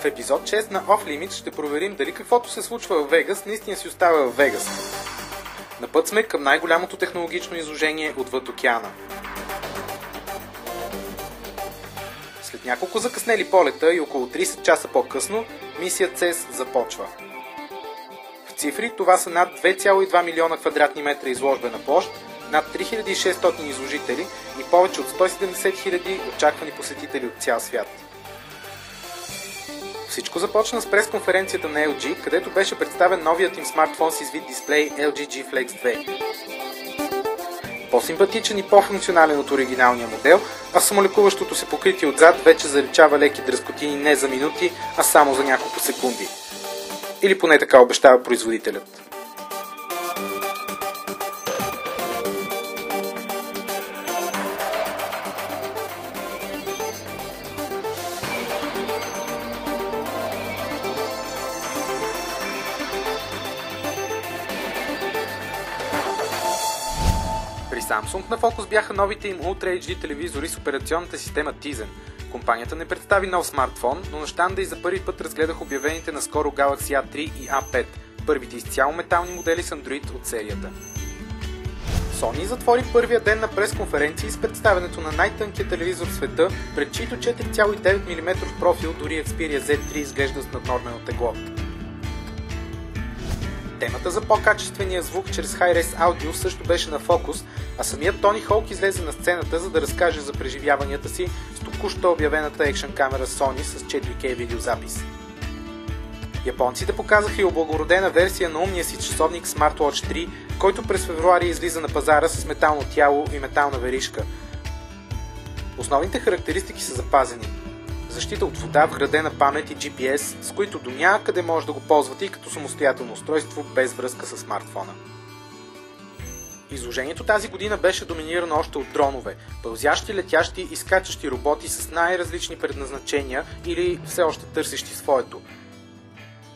епизод 6 на Off Limits ще проверим дали каквото се случва в Вегас наистина си остава в Вегас. На път сме към най-голямото технологично изложение отвъд океана. След няколко закъснели полета и около 30 часа по-късно, мисия CES започва. В цифри това са над 2,2 милиона квадратни метра изложбена площ, над 3600 изложители и повече от 170 000 очаквани посетители от цял свят. Всичко започна с пресконференцията на LG, където беше представен новият им смартфон с извит дисплей LG G Flex 2. По-симпатичен и по-функционален от оригиналния модел, а самолекуващото се покритие отзад вече заличава леки дръскотини не за минути, а само за няколко секунди. Или поне така обещава производителят. При Samsung на фокус бяха новите им Ultra HD телевизори с операционната система Tizen. Компанията не представи нов смартфон, но на щанда и за първи път разгледах обявените наскоро Galaxy A3 и A5, първите изцяло метални модели с Android от серията. Sony затвори първия ден на пресконференции с представянето на най-тънкия телевизор в света, пред чийто 4,9 мм профил дори Xperia Z3 изглежда с наднормено тегло. Темата за по-качествения звук чрез Hi-Res Audio също беше на фокус, а самият Тони Хоук излезе на сцената, за да разкаже за преживяванията си с току-що обявената екшън камера Sony с 4K видеозапис. Японците показаха и облагородена версия на умния си часовник SmartWatch 3, който през февруари излиза на пазара с метално тяло и метална веришка. Основните характеристики са запазени. Защита от вода, вградена памет и GPS, с които до някъде може да го ползвате и като самостоятелно устройство без връзка с смартфона. Изложението тази година беше доминирано още от дронове, пълзящи, летящи и скачащи роботи с най-различни предназначения или все още търсещи своето.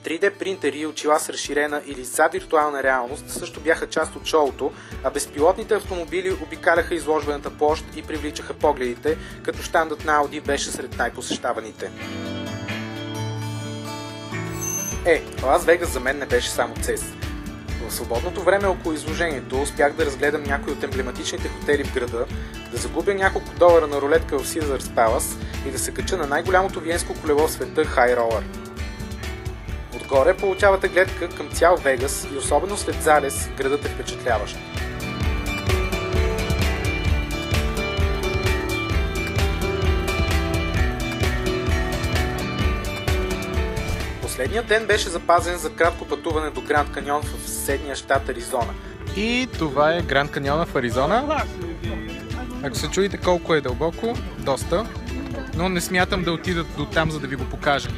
3D принтери и очила с разширена или за виртуална реалност също бяха част от шоуто, а безпилотните автомобили обикаляха изложбената площ и привличаха погледите, като щандът на Audi беше сред най-посещаваните. Лас Вегас за мен не беше само CES. В свободното време около изложението успях да разгледам някои от емблематичните хотели в града, да загубя няколко долара на рулетка в Caesars Palace и да се кача на най-голямото виенско колело в света High Roller. Отгоре получавате гледка към цял Вегас и особено след залез градът е впечатляващ. Последният ден беше запазен за кратко пътуване до Гранд Каньон в съседния щат Аризона. И това е Гранд Каньона в Аризона. Ако се чудите колко е дълбоко, доста, но не смятам да отида до там, за да ви го покажа.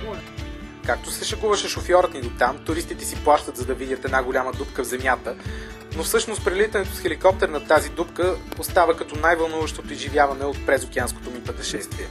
Както се шегуваше шофьорът ни до там, туристите си плащат за да видят една голяма дупка в земята, но всъщност прелитането с хеликоптер на тази дупка остава като най-вълнуващото изживяване от презокеанското ми пътешествие.